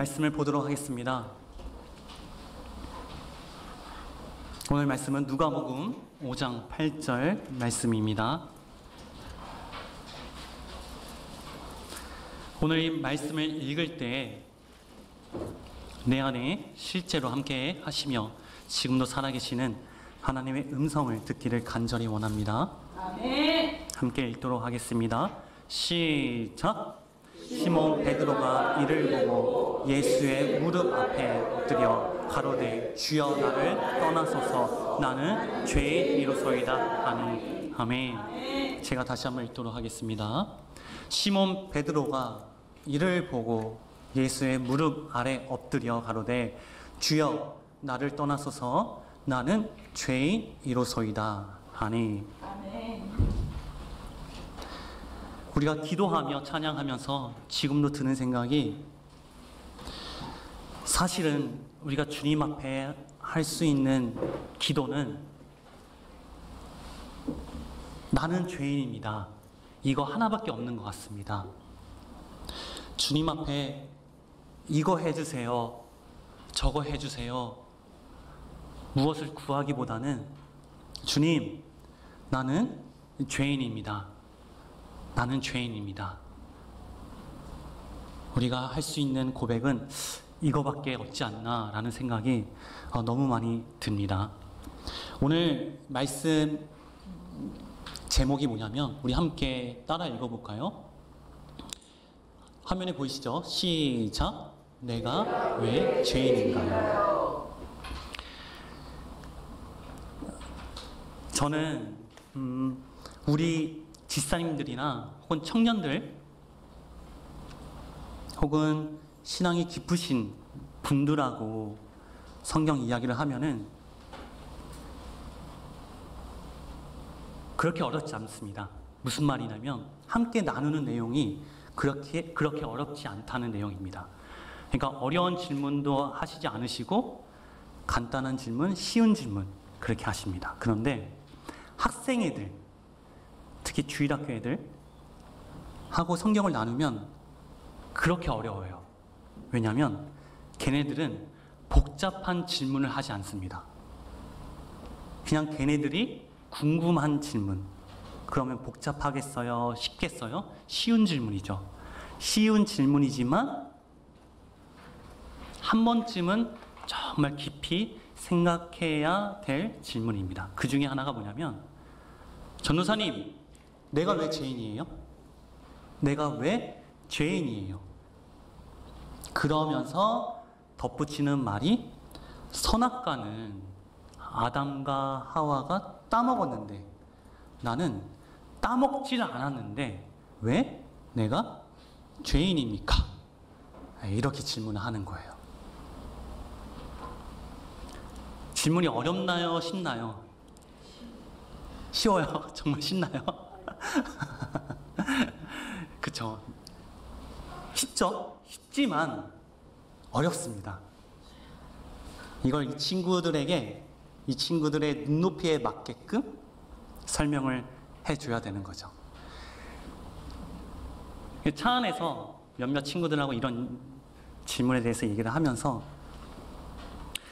말씀을 보도록 하겠습니다. 오늘 말씀은 누가복음 5장 8절 말씀입니다. 오늘 이 말씀을 읽을 때 내 안에 실제로 함께 하시며 지금도 살아계시는 하나님의 음성을 듣기를 간절히 원합니다. 아멘. 함께 읽도록 하겠습니다. 시작! 시몬 베드로가 이를 보고 예수의 무릎 앞에 엎드려 가로되 주여 나를 떠나소서 나는 죄인이로소이다 하니. 아멘. 제가 다시 한번 읽도록 하겠습니다. 시몬 베드로가 이를 보고 예수의 무릎 아래 엎드려 가로되 주여 나를 떠나소서 나는 죄인이로소이다 하니. 아멘. 우리가 기도하며 찬양하면서 지금도 드는 생각이, 사실은 우리가 주님 앞에 할 수 있는 기도는 나는 죄인입니다, 이거 하나밖에 없는 것 같습니다. 주님 앞에 이거 해주세요, 저거 해주세요, 무엇을 구하기보다는 주님, 나는 죄인입니다. 나는 죄인입니다. 우리가 할 수 있는 고백은 이거밖에 없지 않나 라는 생각이 너무 많이 듭니다. 오늘 말씀 제목이 뭐냐면, 우리 함께 따라 읽어볼까요? 화면에 보이시죠? 시작! 내가 왜 죄인인가요? 저는 우리 집사님들이나 혹은 청년들 혹은 신앙이 깊으신 분들하고 성경 이야기를 하면은 그렇게 어렵지 않습니다. 무슨 말이냐면 함께 나누는 내용이 그렇게 어렵지 않다는 내용입니다. 그러니까 어려운 질문도 하시지 않으시고 간단한 질문, 쉬운 질문 그렇게 하십니다. 그런데 학생애들, 특히 주일학교 애들 하고 성경을 나누면 그렇게 어려워요. 왜냐하면 걔네들은 복잡한 질문을 하지 않습니다. 그냥 걔네들이 궁금한 질문. 그러면 복잡하겠어요? 쉽겠어요? 쉬운 질문이죠. 쉬운 질문이지만 한 번쯤은 정말 깊이 생각해야 될 질문입니다. 그 중에 하나가 뭐냐면, 전도사님, 내가 왜 죄인이에요? 내가 왜 죄인이에요? 그러면서 덧붙이는 말이, 선악과는 아담과 하와가 따먹었는데 나는 따먹지를 않았는데 왜 내가 죄인입니까? 이렇게 질문을 하는 거예요. 질문이 어렵나요? 쉽나요? 쉬워요? 정말 쉽나요? 그쵸? 쉽죠? 쉽지만 어렵습니다. 이걸 이 친구들의 눈높이에 맞게끔 설명을 해줘야 되는 거죠. 차 안에서 몇몇 친구들하고 이런 질문에 대해서 얘기를 하면서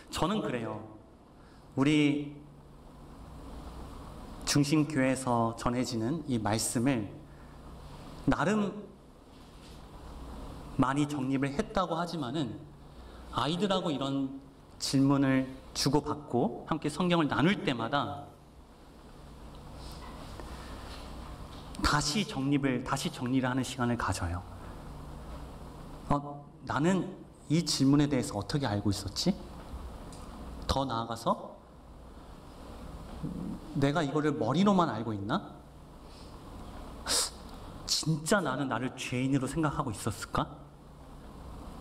저는 그래요. 우리 중심교회에서 전해지는 이 말씀을 나름 많이 정립을 했다고 하지만은 아이들하고 이런 질문을 주고받고 함께 성경을 나눌 때마다 다시 정리를 하는 시간을 가져요. 나는 이 질문에 대해서 어떻게 알고 있었지? 더 나아가서 내가 이거를 머리로만 알고 있나? 진짜 나는 나를 죄인으로 생각하고 있었을까?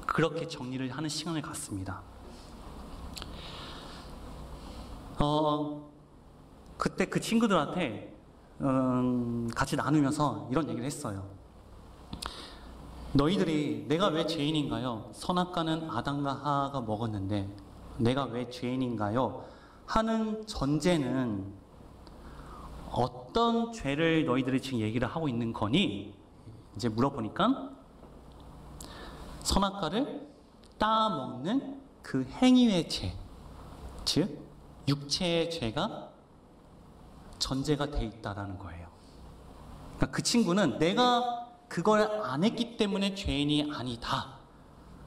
그렇게 정리를 하는 시간을 갖습니다. 그때 그 친구들한테 같이 나누면서 이런 얘기를 했어요. 너희들이 내가 왜 죄인인가요? 선악과는 아담과 하와가 먹었는데 내가 왜 죄인인가요? 하는 전제는 어떤 죄를 너희들이 지금 얘기를 하고 있는 거니? 이제 물어보니까 선악과를 따먹는 그 행위의 죄, 즉 육체의 죄가 전제가 돼 있다라는 거예요. 그러니까 그 친구는 내가 그걸 안 했기 때문에 죄인이 아니다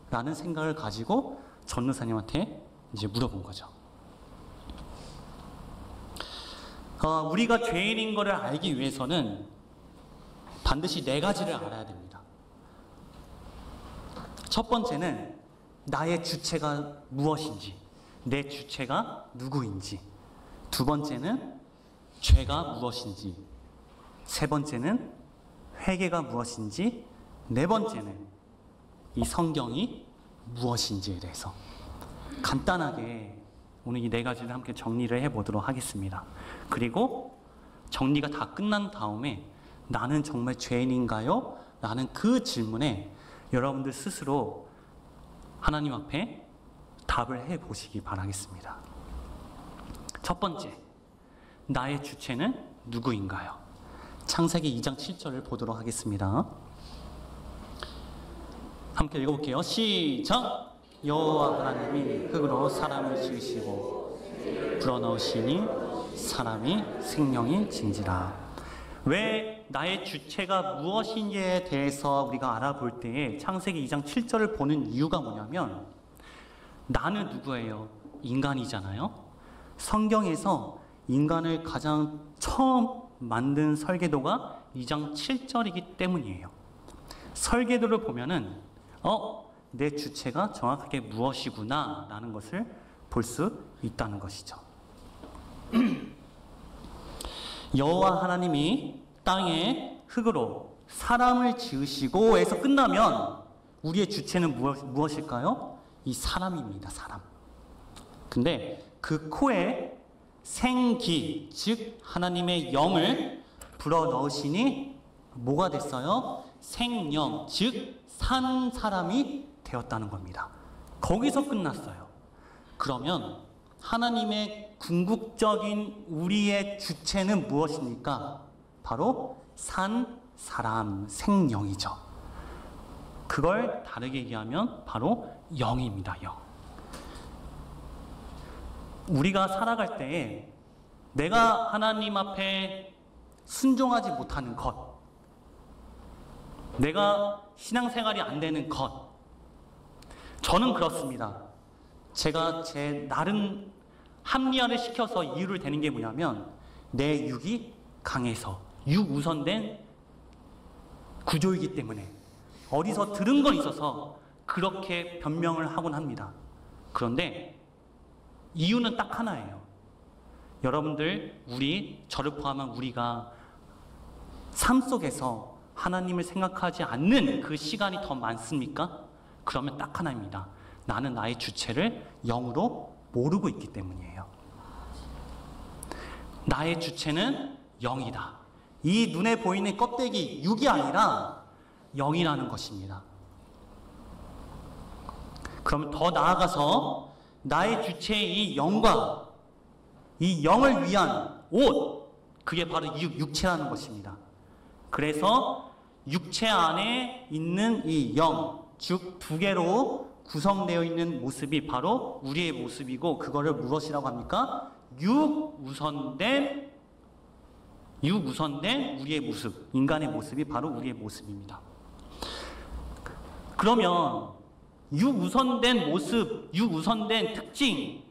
라는 생각을 가지고 전도사님한테 이제 물어본 거죠. 우리가 죄인인 것을 알기 위해서는 반드시 4가지를 알아야 됩니다. 첫 번째는 나의 주체가 무엇인지, 내 주체가 누구인지. 두 번째는 죄가 무엇인지. 세 번째는 회개가 무엇인지. 네 번째는 이 성경이 무엇인지에 대해서 간단하게 오늘 이 4가지를 함께 정리를 해보도록 하겠습니다. 그리고 정리가 다 끝난 다음에 나는 정말 죄인인가요? 라는 그 질문에 여러분들 스스로 하나님 앞에 답을 해보시기 바라겠습니다. 첫 번째, 나의 주체는 누구인가요? 창세기 2장 7절을 보도록 하겠습니다. 함께 읽어볼게요. 시작! 여호와 하나님이 흙으로 사람을 지으시고 불어넣으시니 사람이 생명이 진지라. 왜 나의 주체가 무엇인지에 대해서 우리가 알아볼 때에 창세기 2장 7절을 보는 이유가 뭐냐면 나는 누구예요? 인간이잖아요. 성경에서 인간을 가장 처음 만든 설계도가 2장 7절이기 때문이에요. 설계도를 보면은 내 주체가 정확하게 무엇이구나 라는 것을 볼 수 있다는 것이죠. 여호와 하나님이 땅에 흙으로 사람을 지으시고 에서 끝나면 우리의 주체는 무엇일까요? 이 사람입니다. 사람. 근데 그 코에 생기, 즉 하나님의 영을 불어넣으시니 뭐가 됐어요? 생명, 즉 산 사람이 되었다는 겁니다. 거기서 끝났어요. 그러면 하나님의 궁극적인 우리의 주체는 무엇입니까? 바로 산 사람, 생명이죠. 그걸 다르게 얘기하면 바로 영입니다. 영. 우리가 살아갈 때에 내가 하나님 앞에 순종하지 못하는 것, 내가 신앙생활이 안 되는 것, 저는 그렇습니다. 제가 제 나름 합리화를 시켜서 이유를 대는 게 뭐냐면 내 육이 강해서 육 우선된 구조이기 때문에 어디서 들은 건 있어서 그렇게 변명을 하곤 합니다. 그런데 이유는 딱 하나예요. 여러분들, 저를 포함한 우리가 삶 속에서 하나님을 생각하지 않는 그 시간이 더 많습니까? 그러면 딱 하나입니다. 나는 나의 주체를 영으로 모르고 있기 때문이에요. 나의 주체는 영이다. 이 눈에 보이는 껍데기, 육이 아니라 영이라는 것입니다. 그럼 더 나아가서 나의 주체의 이 영과 이 영을 위한 옷, 그게 바로 육체라는 것입니다. 그래서 육체 안에 있는 이 영, 즉 2개로 구성되어 있는 모습이 바로 우리의 모습이고, 그거를 무엇이라고 합니까? 육 우선된 우리의 모습, 인간의 모습이 바로 우리의 모습입니다. 그러면 육 우선된 모습, 육 우선된 특징,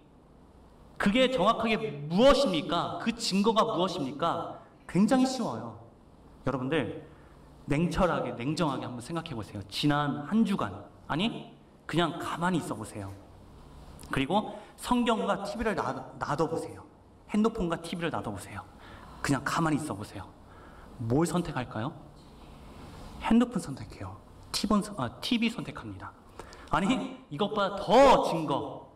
그게 정확하게 무엇입니까? 그 증거가 무엇입니까? 굉장히 쉬워요. 여러분들 냉철하게, 냉정하게 한번 생각해 보세요. 지난 한 주간, 아니 그냥 가만히 있어 보세요. 그리고 성경과 TV를 놔둬보세요. 핸드폰과 TV를 놔둬보세요. 그냥 가만히 있어 보세요. 뭘 선택할까요? 핸드폰 선택해요. TV 선택합니다. 아니 이것보다 더 증거.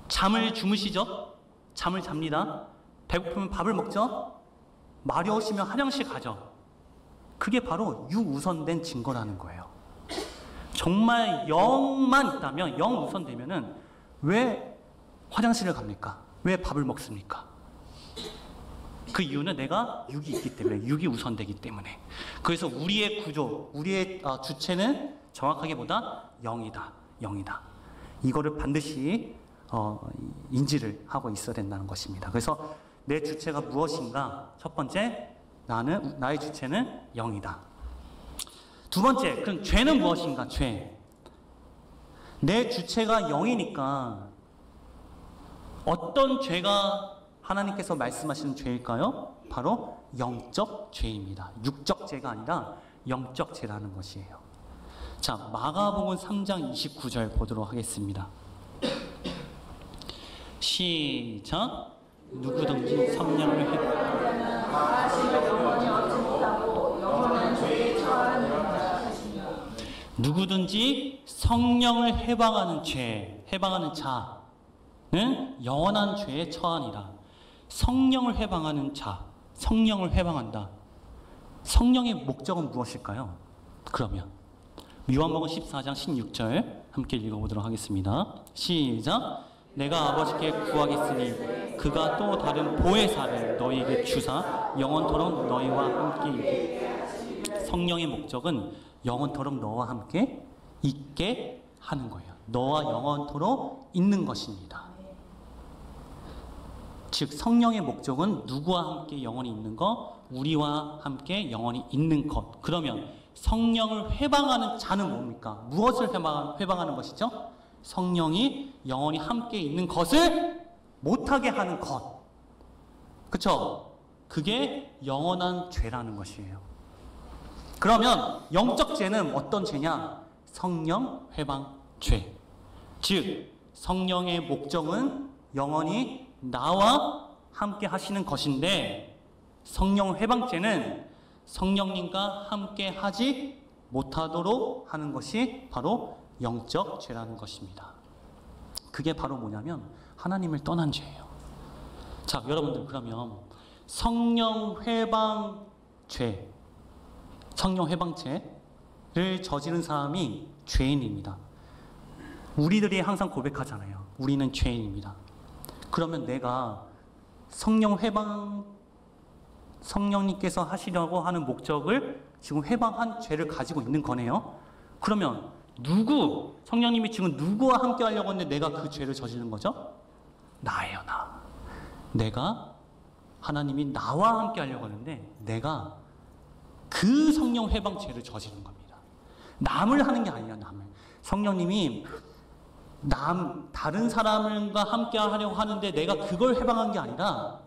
잠을 주무시죠? 잠을 잡니다. 배고프면 밥을 먹죠? 마려우시면 화장실 가죠. 그게 바로 유우선된 증거라는 거예요. 정말 영만 있다면, 영 우선되면은 왜 화장실을 갑니까? 왜 밥을 먹습니까? 그 이유는 내가 육이 있기 때문에, 육이 우선되기 때문에. 그래서 우리의 구조, 우리의 주체는 정확하게 보다 0이다. 0이다. 이거를 반드시 인지를 하고 있어야 된다는 것입니다. 그래서 내 주체가 무엇인가? 첫 번째, 나의 주체는 0이다. 두 번째, 그럼 죄는 무엇인가? 죄. 내 주체가 0이니까 어떤 죄가 하나님께서 말씀하시는 죄일까요? 바로 영적 죄입니다. 육적 죄가 아니라 영적 죄라는 것이에요. 자, 마가복음 3장 29절 보도록 하겠습니다. 시작. 누구든지 성령을 누구든지 성령을 해방하는 죄, 해방하는 자는 영원한 죄에 처하니라. 성령을 해방하는 자, 성령을 해방한다. 성령의 목적은 무엇일까요? 그러면 요한복음 14장 16절 함께 읽어보도록 하겠습니다. 시작. 내가 아버지께 구하겠으니 그가 또 다른 보혜사를 너희에게 주사 영원토록 너희와 함께 있게. 성령의 목적은 영원토록 너와 함께 있게 하는 거예요. 너와 영원토록 있는 것입니다. 즉 성령의 목적은 누구와 함께 영원히 있는 것? 우리와 함께 영원히 있는 것. 그러면 성령을 해방하는 자는 뭡니까? 무엇을 해방하는 것이죠? 성령이 영원히 함께 있는 것을 못하게 하는 것. 그쵸? 그게 영원한 죄라는 것이에요. 그러면 영적 죄는 어떤 죄냐? 성령 해방 죄. 즉 성령의 목적은 영원히 나와 함께 하시는 것인데 성령 해방죄는 성령님과 함께 하지 못하도록 하는 것이 바로 영적 죄라는 것입니다. 그게 바로 뭐냐면 하나님을 떠난 죄예요. 자, 여러분들 그러면 성령 해방죄, 성령 해방죄를 저지른 사람이 죄인입니다. 우리들이 항상 고백하잖아요. 우리는 죄인입니다. 그러면 내가 성령 해방, 성령님께서 하시려고 하는 목적을 지금 해방한 죄를 가지고 있는 거네요. 그러면 성령님이 지금 누구와 함께 하려고 하는데 내가 그 죄를 저지른 거죠? 나예요, 나. 내가, 하나님이 나와 함께 하려고 하는데 내가 그 성령 해방 죄를 저지른 겁니다. 남을 하는 게 아니라 남을. 성령님이 다른 사람과 함께 하려고 하는데 내가 그걸 해방한 게 아니라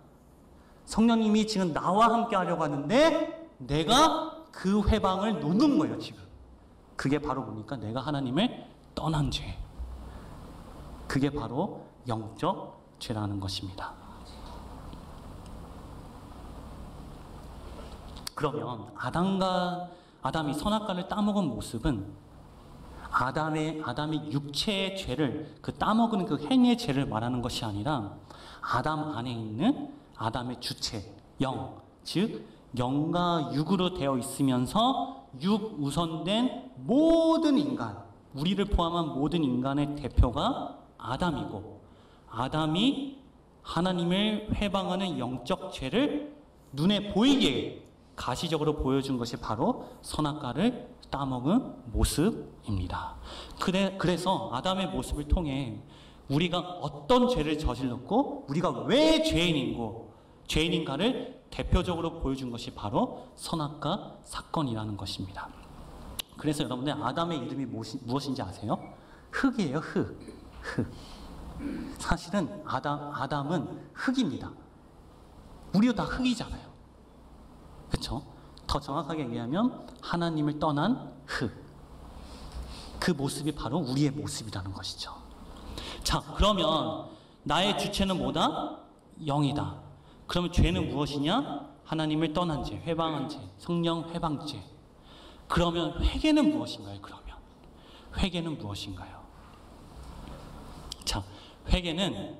성령님이 지금 나와 함께 하려고 하는데 내가 그 해방을 놓는 거예요, 지금. 그게 바로 뭡니까? 내가 하나님을 떠난 죄. 그게 바로 영적 죄라는 것입니다. 그러면 아담이 선악과를 따먹은 모습은 아담의 육체의 죄를, 그 따먹은 그 행위의 죄를 말하는 것이 아니라 아담 안에 있는 아담의 주체, 영, 즉 영과 육으로 되어 있으면서 육 우선된 모든 인간, 우리를 포함한 모든 인간의 대표가 아담이고, 아담이 하나님을 해방하는 영적 죄를 눈에 보이게 가시적으로 보여준 것이 바로 선악과를 따먹은 모습입니다. 그래서 아담의 모습을 통해 우리가 어떤 죄를 저질렀고 우리가 왜 죄인인가를 대표적으로 보여준 것이 바로 선악과 사건이라는 것입니다. 그래서 여러분들 아담의 이름이 무엇인지 아세요? 흙이에요. 흙. 사실은 아담은 흙입니다. 우리도 다 흙이잖아요. 그렇죠? 더 정확하게 얘기하면 하나님을 떠난 흙. 그 모습이 바로 우리의 모습이라는 것이죠. 자, 그러면 나의 주체는 뭐다? 영이다. 그러면 죄는 무엇이냐? 하나님을 떠난 죄, 해방한 죄, 성령 해방죄. 그러면 회개는 무엇인가요? 회개는 무엇인가요? 자, 회개는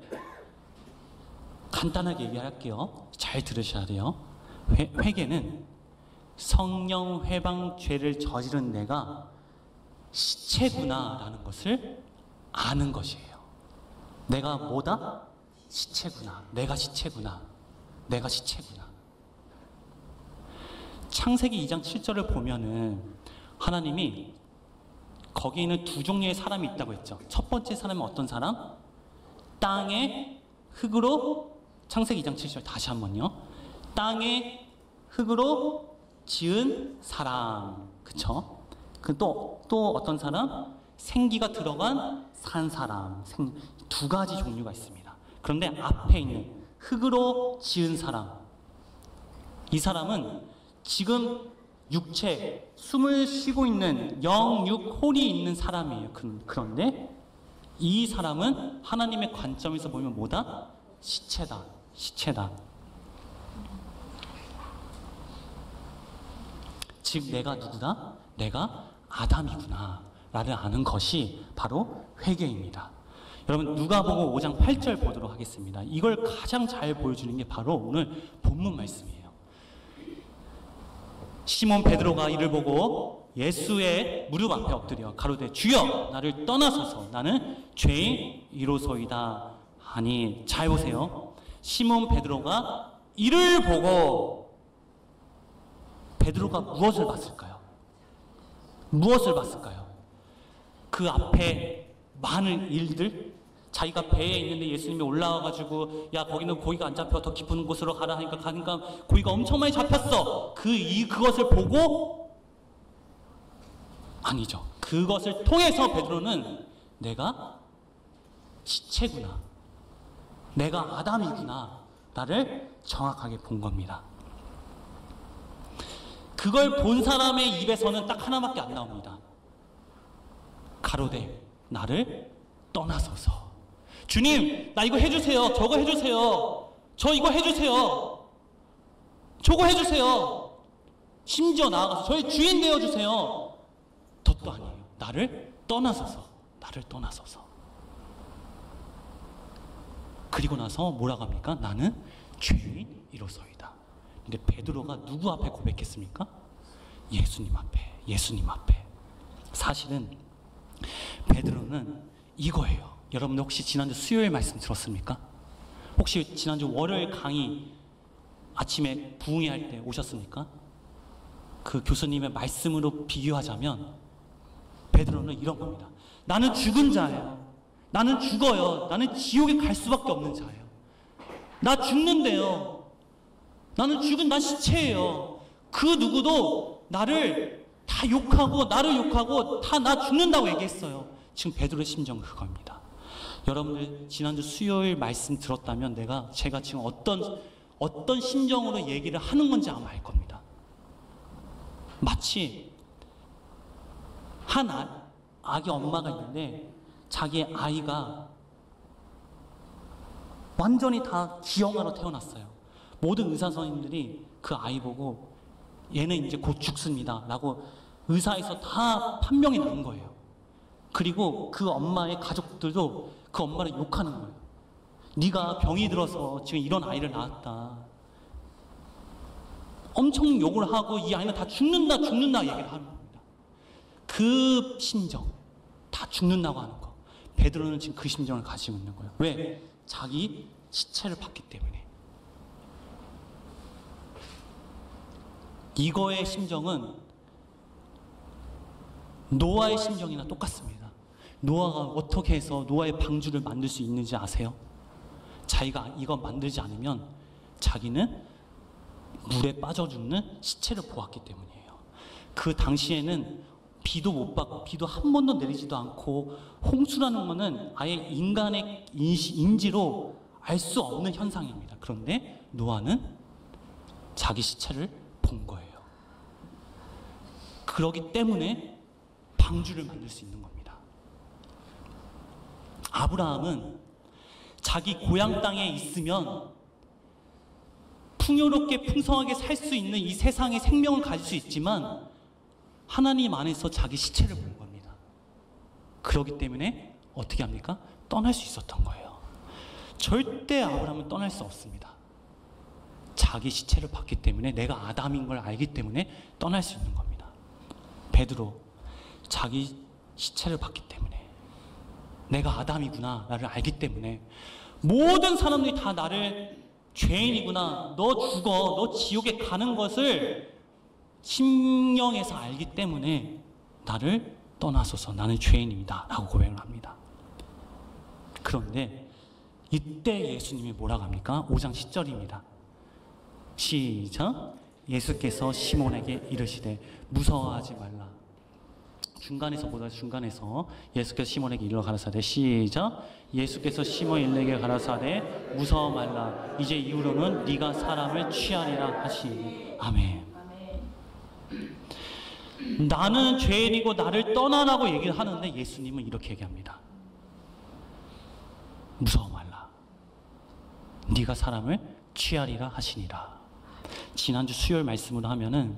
간단하게 얘기할게요. 잘 들으셔야 돼요. 회개는 성령 해방 죄를 저지른 내가 시체구나라는 것을 아는 것이에요. 내가 뭐다? 시체구나. 내가 시체구나. 창세기 2장 7절을 보면은 하나님이 거기에는 두 종류의 사람이 있다고 했죠. 첫 번째 사람은 어떤 사람? 땅에 흙으로, 창세기 2장 7절 다시 한번요. 땅에 흙으로 지은 사람. 그쵸? 또 어떤 사람? 생기가 들어간 산 사람. 두 가지 종류가 있습니다. 그런데 앞에 있는 흙으로 지은 사람, 이 사람은 지금 육체, 숨을 쉬고 있는 영육홀이 있는 사람이에요. 그런데 이 사람은 하나님의 관점에서 보면 뭐다? 시체다. 시체다. 즉 내가 누구다? 내가 아담이구나 라를 아는 것이 바로 회개입니다. 여러분 누가복음 5장 8절 보도록 하겠습니다. 이걸 가장 잘 보여주는 게 바로 오늘 본문 말씀이에요. 시몬 베드로가 이를 보고 예수의 무릎 앞에 엎드려 가로되 주여 나를 떠나소서 나는 죄인이로소이다 하니, 잘 보세요. 시몬 베드로가 이를 보고 베드로가 무엇을 봤을까요? 무엇을 봤을까요? 그 앞에 많은 일들, 자기가 배에 있는데 예수님이 올라와가지고 야 거기는 고기가 안 잡혀 더 깊은 곳으로 가라 하니까 가니까 고기가 엄청 많이 잡혔어. 그것을 보고, 아니죠. 그것을 통해서 베드로는 내가 시체구나, 내가 아담이구나 나를 정확하게 본 겁니다. 그걸 본 사람의 입에서는 딱 하나밖에 안 나옵니다. 가로되 나를 떠나소서. 주님 나 이거 해주세요. 저거 해주세요. 저 이거 해주세요. 저거 해주세요. 심지어 나아가서 저의 주인 되어주세요. 덧도 아니에요. 나를 떠나소서. 나를 떠나소서. 그리고 나서 뭐라고 합니까? 나는 죄인이로소이다. 근데 베드로가 누구 앞에 고백했습니까? 예수님 앞에. 예수님 앞에. 사실은 베드로는 이거예요. 여러분 혹시 지난주 수요일 말씀 들었습니까? 혹시 지난주 월요일 강의 아침에 부흥회 할 때 오셨습니까? 그 교수님의 말씀으로 비교하자면 베드로는 이런 겁니다. 나는 죽은 자예요. 나는 죽어요. 나는 지옥에 갈 수밖에 없는 자예요. 나 죽는데요. 나는 난 시체예요. 그 누구도 나를 다 욕하고 나를 욕하고 다 나 죽는다고 얘기했어요. 지금 베드로의 심정은 그겁니다. 여러분들 지난주 수요일 말씀 들었다면 제가 지금 어떤 심정으로 얘기를 하는 건지 아마 알 겁니다. 마치 한 아기 엄마가 있는데 자기 아이가 완전히 다 기형아로 태어났어요. 모든 의사 선생님들이 그 아이 보고 얘는 이제 곧 죽습니다 라고 의사에서 다 판명이 난 거예요. 그리고 그 엄마의 가족들도 그 엄마를 욕하는 거예요. 네가 병이 들어서 지금 이런 아이를 낳았다. 엄청 욕을 하고 이 아이는 다 죽는다 얘기를 하는 겁니다. 그 심정, 다 죽는다고 하는 거. 베드로는 지금 그 심정을 가지고 있는 거예요. 왜? 자기 시체를 봤기 때문에. 이거의 심정은 노아의 심정이나 똑같습니다. 노아가 어떻게 해서 노아의 방주를 만들 수 있는지 아세요? 자기가 이거 만들지 않으면 자기는 물에 빠져 죽는 시체를 보았기 때문이에요. 그 당시에는 비도 못 받고 비도 한 번도 내리지도 않고 홍수라는 것은 아예 인간의 인지로 알 수 없는 현상입니다. 그런데 노아는 자기 시체를 본 거예요. 그러기 때문에 방주를 만들 수 있는 겁니다. 아브라함은 자기 고향 땅에 있으면 풍요롭게 풍성하게 살 수 있는 이 세상의 생명을 가질 수 있지만 하나님 안에서 자기 시체를 본 겁니다. 그렇기 때문에 어떻게 합니까? 떠날 수 있었던 거예요. 절대 아브라함은 떠날 수 없습니다. 자기 시체를 봤기 때문에 내가 아담인 걸 알기 때문에 떠날 수 있는 겁니다. 베드로 자기 시체를 봤기 때문에 내가 아담이구나 나를 알기 때문에 모든 사람들이 다 나를 죄인이구나 너 죽어 너 지옥에 가는 것을 심령에서 알기 때문에 나를 떠나소서 나는 죄인입니다 라고 고백을 합니다. 그런데 이때 예수님이 뭐라고 합니까? 5장 10절입니다. 시작. 예수께서 시몬에게 이르시되 무서워하지 말라. 중간에서 예수께서 시몬에게 이르러 가라사대 시작. 예수께서 시몬에게 가라사대 무서워 말라. 이제 이후로는 네가 사람을 취하리라 하시니. 아멘. 나는 죄인이고 나를 떠나라고 얘기를 하는데 예수님은 이렇게 얘기합니다. 무서워 말라. 네가 사람을 취하리라 하시니라. 지난주 수요일 말씀으로 하면은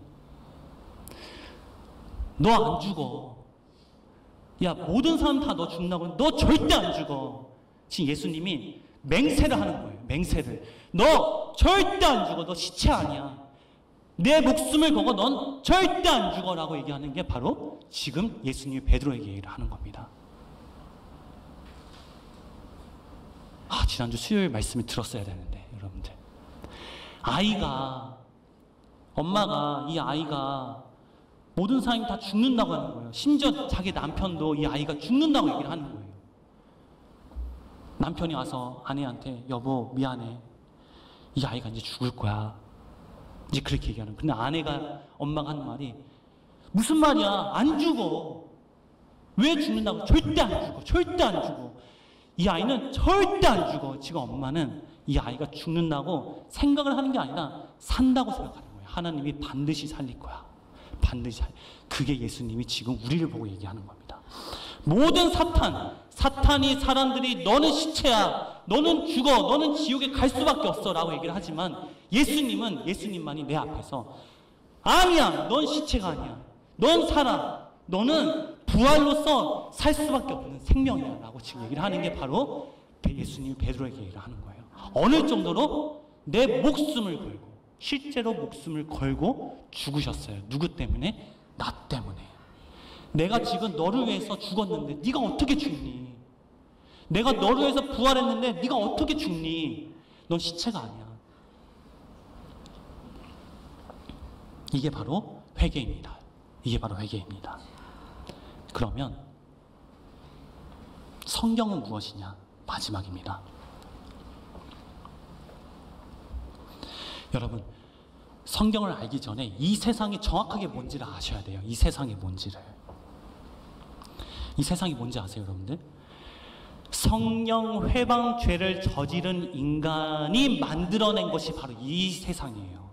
너 안 죽어. 야, 모든 사람 다 너 죽는다고. 너 절대 안 죽어. 지금 예수님이 맹세를 하는 거예요. 맹세를. 너 절대 안 죽어. 너 시체 아니야. 내 목숨을 걸고 넌 절대 안 죽어라고 얘기하는 게 바로 지금 예수님이 베드로에게 얘기를 하는 겁니다. 지난주 수요일 말씀을 들었어야 되는데 여러분들. 엄마가 이 아이가 모든 사람이 다 죽는다고 하는 거예요. 심지어 자기 남편도 이 아이가 죽는다고 얘기를 하는 거예요. 남편이 와서 아내한테 여보 미안해. 이 아이가 이제 죽을 거야. 이제 그렇게 얘기하는 거예요. 근데 엄마가 하는 말이 무슨 말이야. 안 죽어. 왜 죽는다고. 절대 안 죽어. 절대 안 죽어. 이 아이는 절대 안 죽어. 지금 엄마는 이 아이가 죽는다고 생각을 하는 게 아니라 산다고 생각하는 거예요. 하나님이 반드시 살릴 거야. 반드시 그게 예수님이 지금 우리를 보고 얘기하는 겁니다. 모든 사탄이 사람들이 너는 시체야, 너는 죽어, 너는 지옥에 갈 수밖에 없어 라고 얘기를 하지만 예수님만이 내 앞에서 아니야, 넌 시체가 아니야, 넌 살아, 너는 부활로서 살 수밖에 없는 생명이야 라고 지금 얘기를 하는 게 바로 예수님이 베드로에게 얘기를 하는 거예요. 어느 정도로 내 목숨을 걸고 실제로 목숨을 걸고 죽으셨어요. 누구 때문에? 나 때문에. 내가 지금 너를 위해서 죽었는데 네가 어떻게 죽니? 내가 너를 위해서 부활했는데 네가 어떻게 죽니? 넌 시체가 아니야. 이게 바로 회개입니다. 이게 바로 회개입니다. 그러면 성경은 무엇이냐? 마지막입니다. 여러분, 성경을 알기 전에 이 세상이 정확하게 뭔지를 아셔야 돼요. 이 세상이 뭔지를. 이 세상이 뭔지 아세요, 여러분들? 성령 회방 죄를 저지른 인간이 만들어낸 것이 바로 이 세상이에요.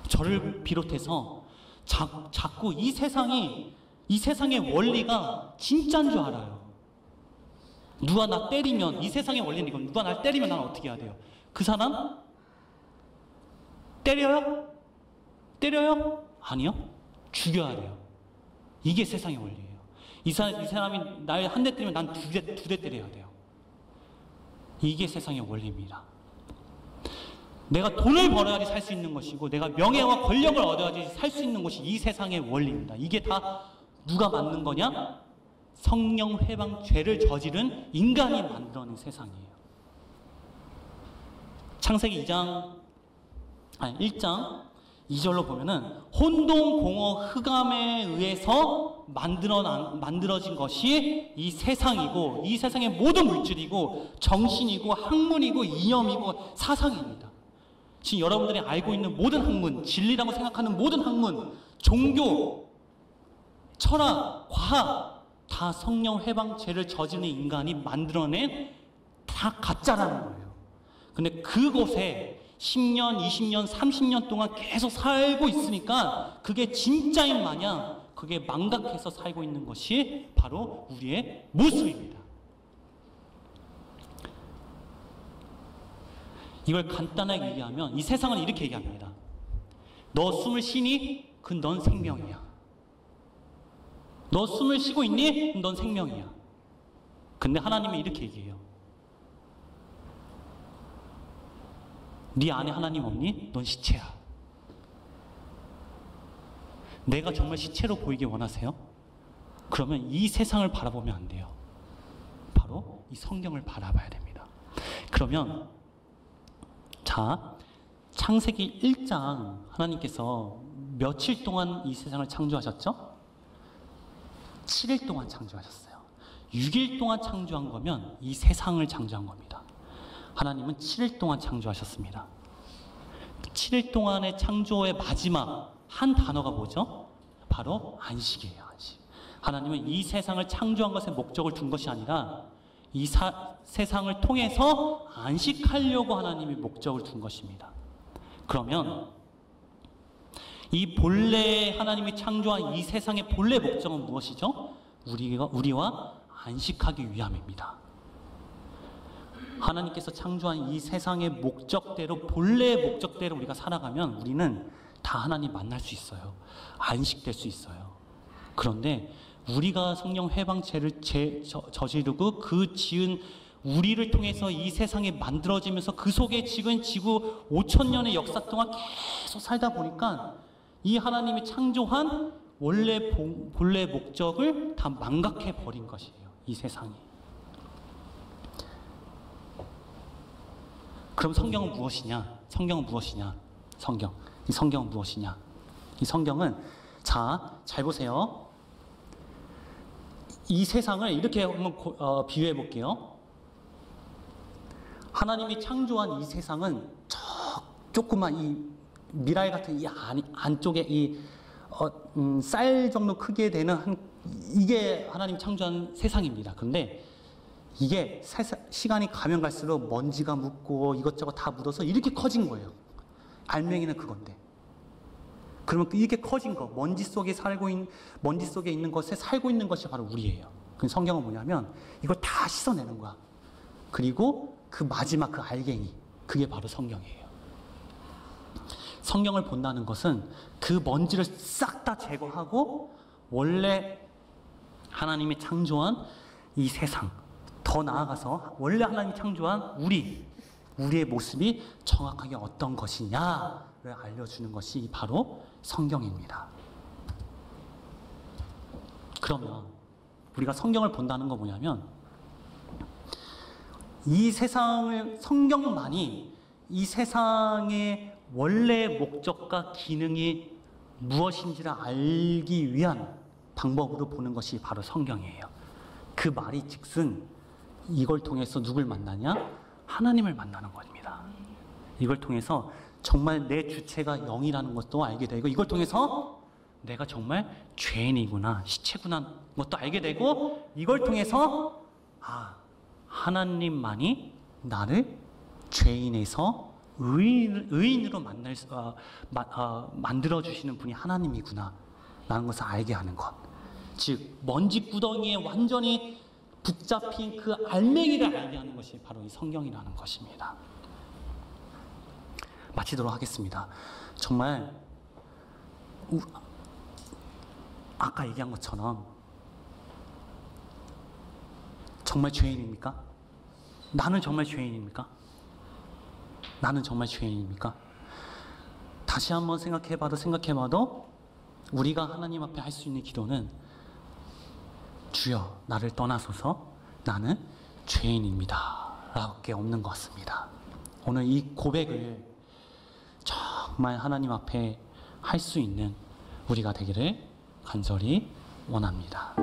저를 비롯해서 자꾸 이 세상의 원리가 진짜인 줄 알아요. 누가 나 때리면, 이 세상의 원리는 이건 누가 날 때리면 나는 어떻게 해야 돼요? 그 사람 때려요? 때려요? 아니요. 죽여야 돼요. 이게 세상의 원리예요. 이 사람이 날 한 대 때리면 난 두 대 때려야 돼요. 이게 세상의 원리입니다. 내가 돈을 벌어야지 살 수 있는 것이고 내가 명예와 권력을 얻어야지 살 수 있는 것이 이 세상의 원리입니다. 이게 다 누가 만든 거냐? 성령 회방 죄를 저지른 인간이 만들어낸 세상이에요. 창세기 1장 2절로 보면은 혼동공허 흑암에 의해서 만들어진 것이 이 세상이고 이 세상의 모든 물질이고 정신이고 학문이고 이념이고 사상입니다. 지금 여러분들이 알고 있는 모든 학문, 진리라고 생각하는 모든 학문, 종교, 철학, 과학 다 성령 회방 죄를 저지르는 인간이 만들어낸 다 가짜라는 거예요. 근데 그곳에 10년, 20년, 30년 동안 계속 살고 있으니까 그게 진짜인 마냥 그게 망각해서 살고 있는 것이 바로 우리의 모습입니다. 이걸 간단하게 얘기하면 이 세상은 이렇게 얘기합니다. 너 숨을 쉬니? 그건 넌 생명이야. 너 숨을 쉬고 있니? 그럼 넌 생명이야. 근데 하나님은 이렇게 얘기해요. 네 안에 하나님 없니? 넌 시체야. 내가 정말 시체로 보이기 원하세요? 그러면 이 세상을 바라보면 안 돼요. 바로 이 성경을 바라봐야 됩니다. 그러면 자, 창세기 1장 하나님께서 며칠 동안 이 세상을 창조하셨죠? 7일 동안 창조하셨어요. 6일 동안 창조한 거면 이 세상을 창조한 겁니다. 하나님은 7일 동안 창조하셨습니다. 7일 동안의 창조의 마지막 한 단어가 뭐죠? 바로 안식이에요. 안식. 하나님은 이 세상을 창조한 것에 목적을 둔 것이 아니라 이 세상을 통해서 안식하려고 하나님이 목적을 둔 것입니다. 그러면 이 본래 하나님이 창조한 이 세상의 본래 목적은 무엇이죠? 우리와 안식하기 위함입니다. 하나님께서 창조한 이 세상의 목적대로, 본래의 목적대로 우리가 살아가면 우리는 다 하나님 만날 수 있어요. 안식될 수 있어요. 그런데 우리가 성령 회방죄를 저지르고 그 지은 우리를 통해서 이 세상이 만들어지면서 그 속에 지금 지구 5,000년의 역사 동안 계속 살다 보니까 이 하나님이 창조한 본래 목적을 다 망각해 버린 것이에요. 이 세상이. 그럼 성경은 무엇이냐? 성경은 무엇이냐? 이 성경은 무엇이냐? 이 성경은, 자, 잘 보세요. 이 세상을 이렇게 한번 비유해 볼게요. 하나님이 창조한 이 세상은 조그만 이 미라이 같은 이 안쪽에 이 쌀 정도 크기에 되는 이게 하나님 창조한 세상입니다. 그런데 이게 시간이 가면 갈수록 먼지가 묻고 이것저것 다 묻어서 이렇게 커진 거예요. 알맹이는 그건데. 그러면 이렇게 커진 거, 먼지 속에 있는 것에 살고 있는 것이 바로 우리예요. 그 성경은 뭐냐면 이걸 다 씻어내는 거야. 그리고 그 마지막 그 알갱이, 그게 바로 성경이에요. 성경을 본다는 것은 그 먼지를 싹 다 제거하고 원래 하나님이 창조한 이 세상, 더 나아가서 원래 하나님이 창조한 우리의 모습이 정확하게 어떤 것이냐를 알려주는 것이 바로 성경입니다. 그러면 우리가 성경을 본다는 거 뭐냐면 이 세상을, 성경만이 이 세상의 원래 목적과 기능이 무엇인지를 알기 위한 방법으로 보는 것이 바로 성경이에요. 그 말이 즉슨 이걸 통해서 누굴 만나냐? 하나님을 만나는 겁니다. 이걸 통해서 정말 내 주체가 영이라는 것도 알게 되고, 이걸 통해서 내가 정말 죄인이구나, 시체구나 것도 알게 되고, 이걸 통해서 하나님만이 나를 죄인에서 의인으로 만들어주시는 분이 하나님이구나 라는 것을 알게 하는 것. 즉 먼지 구덩이에 완전히 붙잡힌 그 알맹이를 알게 하는 것이 바로 이 성경이라는 것입니다. 마치도록 하겠습니다. 정말 아까 얘기한 것처럼 정말 죄인입니까? 나는 정말 죄인입니까? 나는 정말 죄인입니까? 다시 한번 생각해봐도 우리가 하나님 앞에 할 수 있는 기도는 주여 나를 떠나소서 나는 죄인입니다 라고밖에 없는 것 같습니다. 오늘 이 고백을 정말 하나님 앞에 할 수 있는 우리가 되기를 간절히 원합니다.